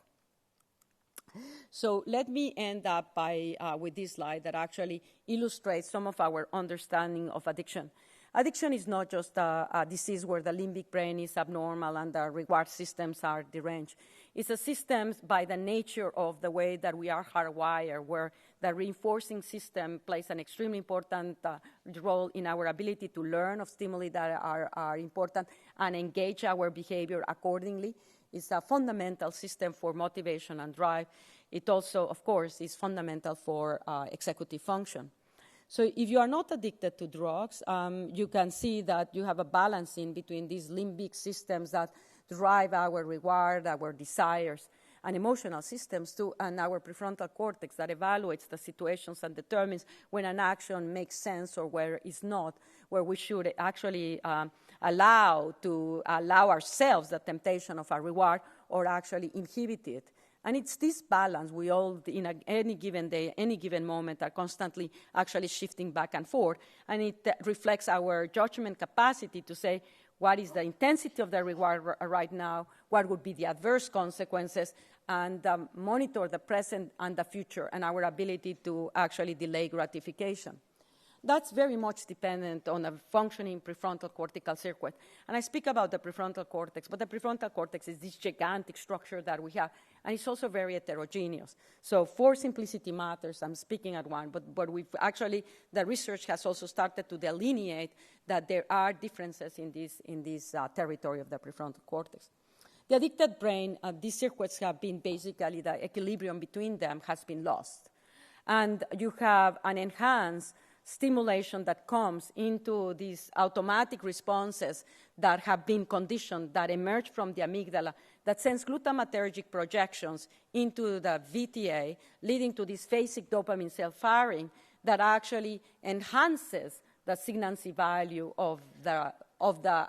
So let me end up with this slide that actually illustrates some of our understanding of addiction. Addiction is not just a disease where the limbic brain is abnormal and the reward systems are deranged. It's a system by the nature of the way that we are hardwired, where the reinforcing system plays an extremely important role in our ability to learn of stimuli that are important and engage our behavior accordingly. It's a fundamental system for motivation and drive. It also, of course, is fundamental for executive function. So if you are not addicted to drugs, you can see that you have a balancing between these limbic systems that drive our reward, our desires, and emotional systems too, and our prefrontal cortex that evaluates the situations and determines when an action makes sense or where it's not, where we should actually allow ourselves the temptation of a reward or actually inhibit it. And it's this balance we all, in any given day, any given moment, are constantly actually shifting back and forth. And it reflects our judgment capacity to say, what is the intensity of the reward right now, what would be the adverse consequences, and monitor the present and the future and our ability to actually delay gratification. That's very much dependent on a functioning prefrontal cortical circuit. And I speak about the prefrontal cortex, but the prefrontal cortex is this gigantic structure that we have, and it's also very heterogeneous. So for simplicity matters, I'm speaking at one, but we've actually, the research has also started to delineate that there are differences in this territory of the prefrontal cortex. The addicted brain, these circuits have been basically, the equilibrium between them has been lost. And you have an enhanced stimulation that comes into these automatic responses that have been conditioned, that emerge from the amygdala, that sends glutamatergic projections into the VTA, leading to this phasic dopamine cell firing that actually enhances the signancy value of the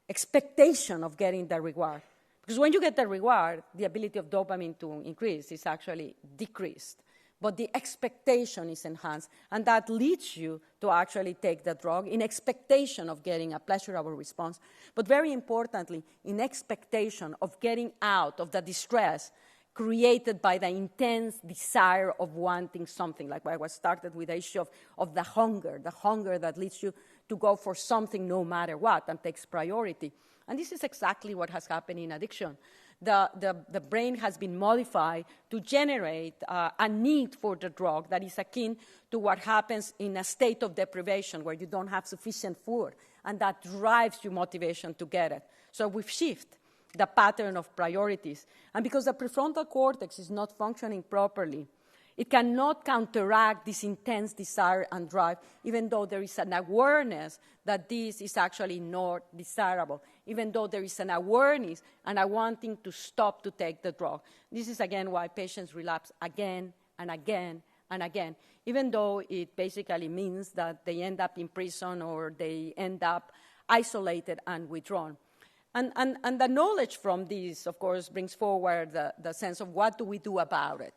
expectation of getting the reward. Because when you get the reward, the ability of dopamine to increase is actually decreased. But the expectation is enhanced, and that leads you to actually take the drug in expectation of getting a pleasurable response, but very importantly, in expectation of getting out of the distress created by the intense desire of wanting something, like I was started with the issue of the hunger that leads you to go for something no matter what and takes priority. And this is exactly what has happened in addiction. The brain has been modified to generate a need for the drug that is akin to what happens in a state of deprivation where you don't have sufficient food, and that drives your motivation to get it. So we've shifted the pattern of priorities. And because the prefrontal cortex is not functioning properly, it cannot counteract this intense desire and drive, even though there is an awareness that this is actually not desirable, even though there is an awareness and a wanting to stop to take the drug. This is, again, why patients relapse again and again and again, even though it basically means that they end up in prison or they end up isolated and withdrawn. And the knowledge from this, of course, brings forward the sense of what do we do about it.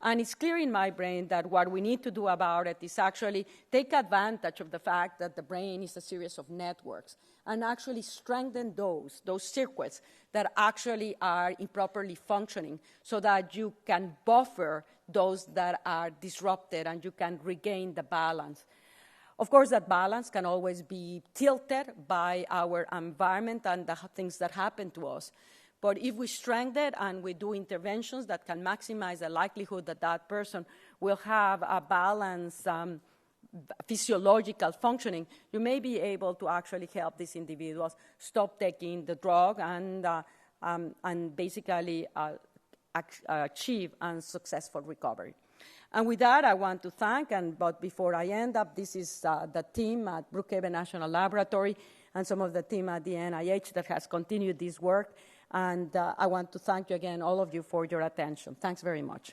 And it's clear in my brain that what we need to do about it is actually take advantage of the fact that the brain is a series of networks and actually strengthen those circuits that actually are improperly functioning so that you can buffer those that are disrupted and you can regain the balance. Of course, that balance can always be tilted by our environment and the things that happen to us. But if we strengthen it and we do interventions that can maximize the likelihood that that person will have a balanced physiological functioning, you may be able to actually help these individuals stop taking the drug and basically achieve a successful recovery. And with that, I want to thank, but before I end up, this is the team at Brookhaven National Laboratory and some of the team at the NIH that has continued this work. And I want to thank you again, all of you, for your attention. Thanks very much.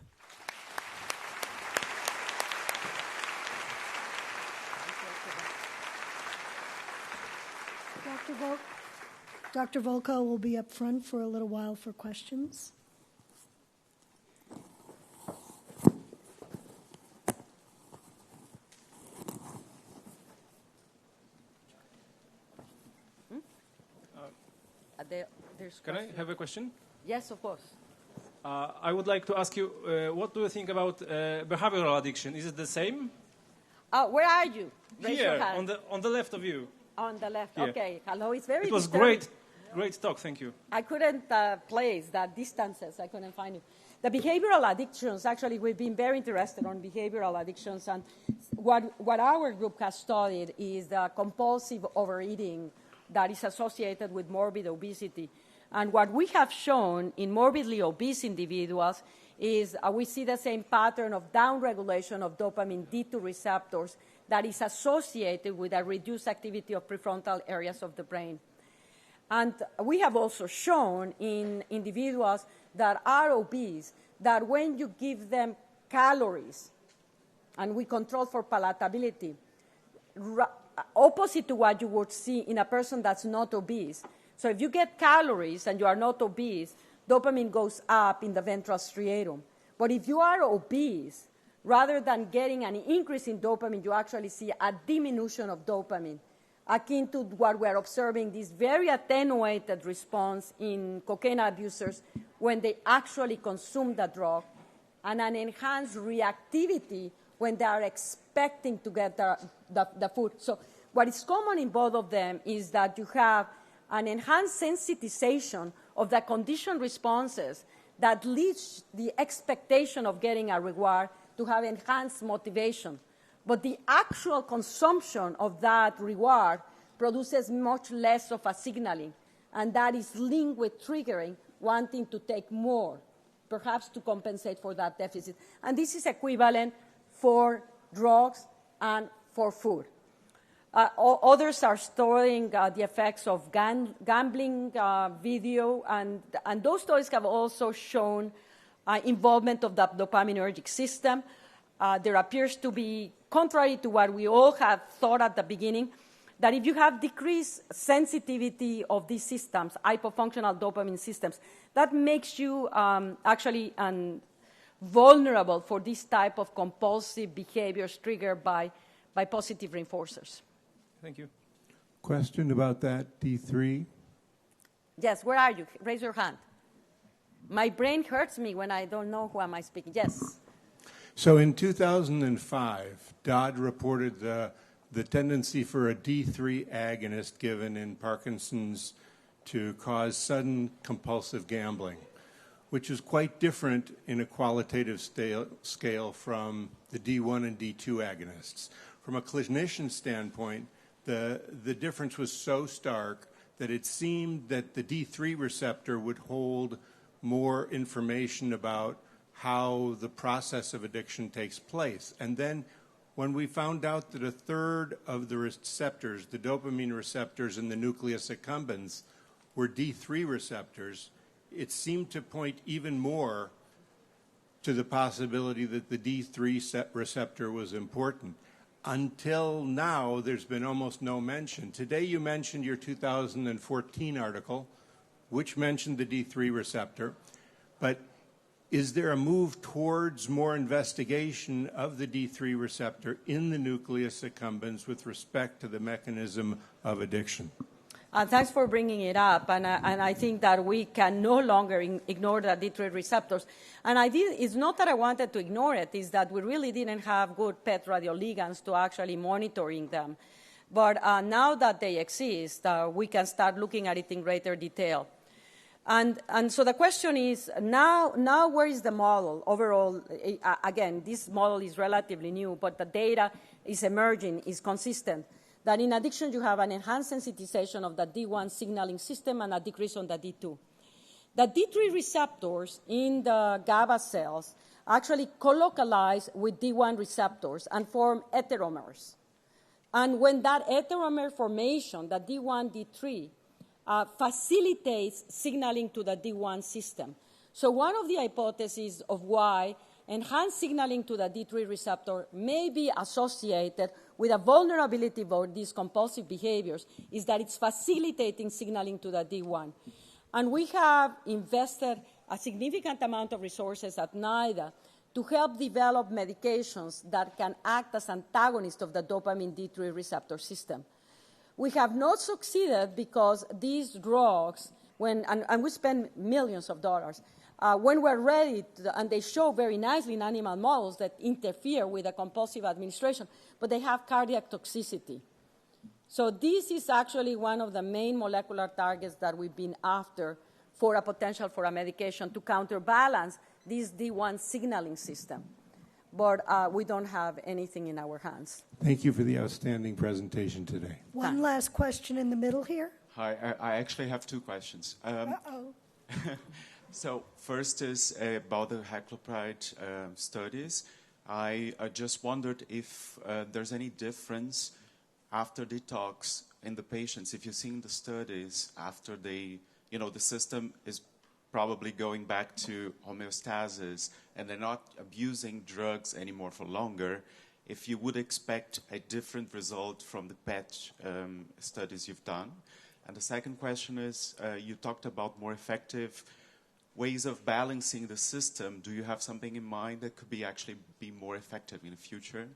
Dr. Volkow will be up front for a little while for questions. Can I have a question? Yes, of course. I would like to ask you, what do you think about behavioral addiction? Is it the same? Where are you? Raise Here, your hand. on the left of you. On the left. Here. Okay. Hello. It's very. It was disturbing. great talk. Thank you. I couldn't place that distances. I couldn't find it. The behavioral addictions. Actually, we've been very interested on behavioral addictions, and what our group has studied is the compulsive overeating that is associated with morbid obesity. And what we have shown in morbidly obese individuals is we see the same pattern of downregulation of dopamine D2 receptors that is associated with a reduced activity of prefrontal areas of the brain. And we have also shown in individuals that are obese that when you give them calories, and we control for palatability, opposite to what you would see in a person that's not obese. So if you get calories and you are not obese, dopamine goes up in the ventral striatum. But if you are obese, rather than getting an increase in dopamine, you actually see a diminution of dopamine, akin to what we're observing, this very attenuated response in cocaine abusers when they actually consume the drug, and an enhanced reactivity when they are expecting to get the food. So what is common in both of them is that you have an enhanced sensitization of the conditioned responses that leads the expectation of getting a reward to have enhanced motivation. But the actual consumption of that reward produces much less of a signaling, and that is linked with triggering, wanting to take more, perhaps to compensate for that deficit. And this is equivalent for drugs and for food. Others are studying the effects of gambling video, and those studies have also shown involvement of the dopaminergic system. There appears to be, contrary to what we all have thought at the beginning, that if you have decreased sensitivity of these systems, hypofunctional dopamine systems, that makes you actually vulnerable for this type of compulsive behaviors triggered by positive reinforcers. Thank you. Question about that, D3? Yes, where are you? Raise your hand. My brain hurts me when I don't know who am I speaking. Yes. So in 2005, Dodd reported the tendency for a D3 agonist given in Parkinson's to cause sudden compulsive gambling, which is quite different in a qualitative scale from the D1 and D2 agonists. From a clinician standpoint, the difference was so stark that it seemed that the D3 receptor would hold more information about how the process of addiction takes place. And then when we found out that a third of the receptors, the dopamine receptors in the nucleus accumbens, were D3 receptors, it seemed to point even more to the possibility that the D3 receptor was important. Until now, there's been almost no mention. Today you mentioned your 2014 article, which mentioned the D3 receptor, but is there a move towards more investigation of the D3 receptor in the nucleus accumbens with respect to the mechanism of addiction? Thanks for bringing it up, and I think that we can no longer ignore the D3 receptors. And it's not that I wanted to ignore it, it's that we really didn't have good PET radioligands to actually monitoring them. But now that they exist, we can start looking at it in greater detail. And so the question is, now where is the model? Overall, again, this model is relatively new, but the data is emerging, is consistent, that in addiction you have an enhanced sensitization of the D1 signaling system and a decrease on the D2. The D3 receptors in the GABA cells actually colocalize with D1 receptors and form heteromers. And when that heteromer formation, the D1, D3, facilitates signaling to the D1 system. So one of the hypotheses of why enhanced signaling to the D3 receptor may be associated with a vulnerability for these compulsive behaviors is that it's facilitating signaling to the D1. And we have invested a significant amount of resources at NIDA to help develop medications that can act as antagonists of the dopamine D3 receptor system. We have not succeeded because these drugs, and we spend millions of dollars, when we're ready, and they show very nicely in animal models that interfere with the compulsive administration, but they have cardiac toxicity. So this is actually one of the main molecular targets that we've been after for a potential for a medication to counterbalance this D1 signaling system. But we don't have anything in our hands. Thank you for the outstanding presentation today. One last question in the middle here. Hi, I actually have two questions. So first is about the heclopride studies. I just wondered if there's any difference after detox in the patients. If you're seeing the studies after they, the system is probably going back to homeostasis and they're not abusing drugs anymore for longer, if you would expect a different result from the PET studies you've done. And the second question is, you talked about more effective ways of balancing the system. Do you have something in mind that could actually be more effective in the future?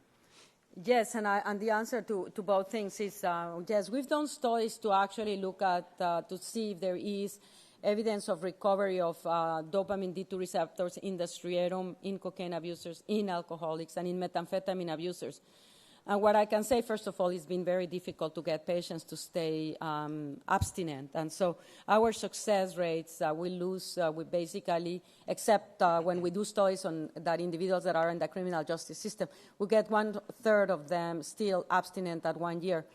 Yes, and the answer to both things is yes. We've done studies to actually look at, to see if there is evidence of recovery of dopamine D2 receptors in the striatum, in cocaine abusers, in alcoholics, and in methamphetamine abusers. And what I can say, first of all, it's been very difficult to get patients to stay abstinent. And so our success rates, we lose, we basically, except when we do studies on that individuals that are in the criminal justice system, we get 1/3 of them still abstinent at 1 year.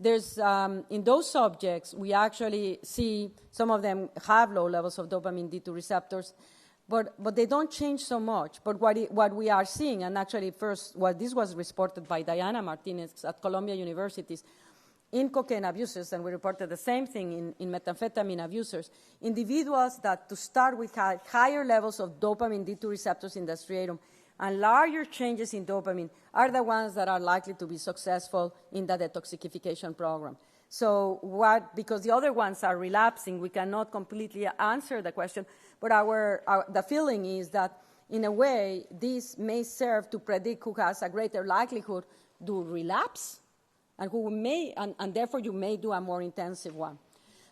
There's, in those subjects, we actually see some of them have low levels of dopamine D2 receptors, but they don't change so much. But what we are seeing, and actually first, this was reported by Diana Martinez at Columbia University, in cocaine abusers, and we reported the same thing in methamphetamine abusers, individuals that to start with had higher levels of dopamine D2 receptors in the striatum and larger changes in dopamine are the ones that are likely to be successful in the detoxification program. So because the other ones are relapsing, we cannot completely answer the question, but the feeling is that, in a way, this may serve to predict who has a greater likelihood to relapse and who may, and therefore you may do a more intensive one.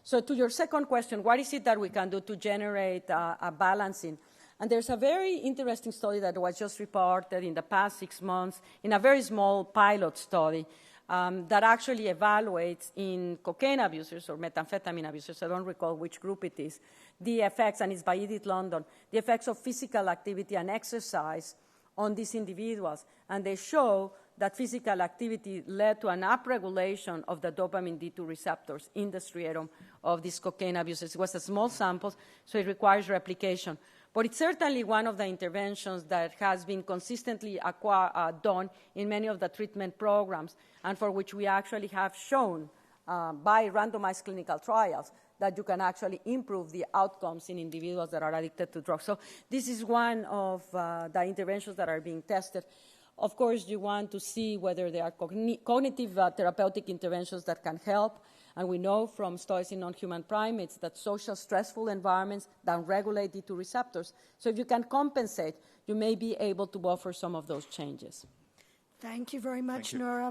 So to your second question, what is it that we can do to generate a balancing? And there's a very interesting study that was just reported in the past 6 months in a very small pilot study that actually evaluates in cocaine abusers or methamphetamine abusers, I don't recall which group it is, the effects, and it's by Edith London, the effects of physical activity and exercise on these individuals. And they show that physical activity led to an upregulation of the dopamine D2 receptors in the striatum of these cocaine abusers. It was a small sample, so it requires replication. But it's certainly one of the interventions that has been consistently done in many of the treatment programs, and for which we actually have shown by randomized clinical trials that you can actually improve the outcomes in individuals that are addicted to drugs. So this is one of the interventions that are being tested. Of course, you want to see whether there are cognitive therapeutic interventions that can help. And we know from studies in non-human primates that social stressful environments downregulate D2 receptors. So if you can compensate, you may be able to buffer some of those changes. Thank you very much, Nora.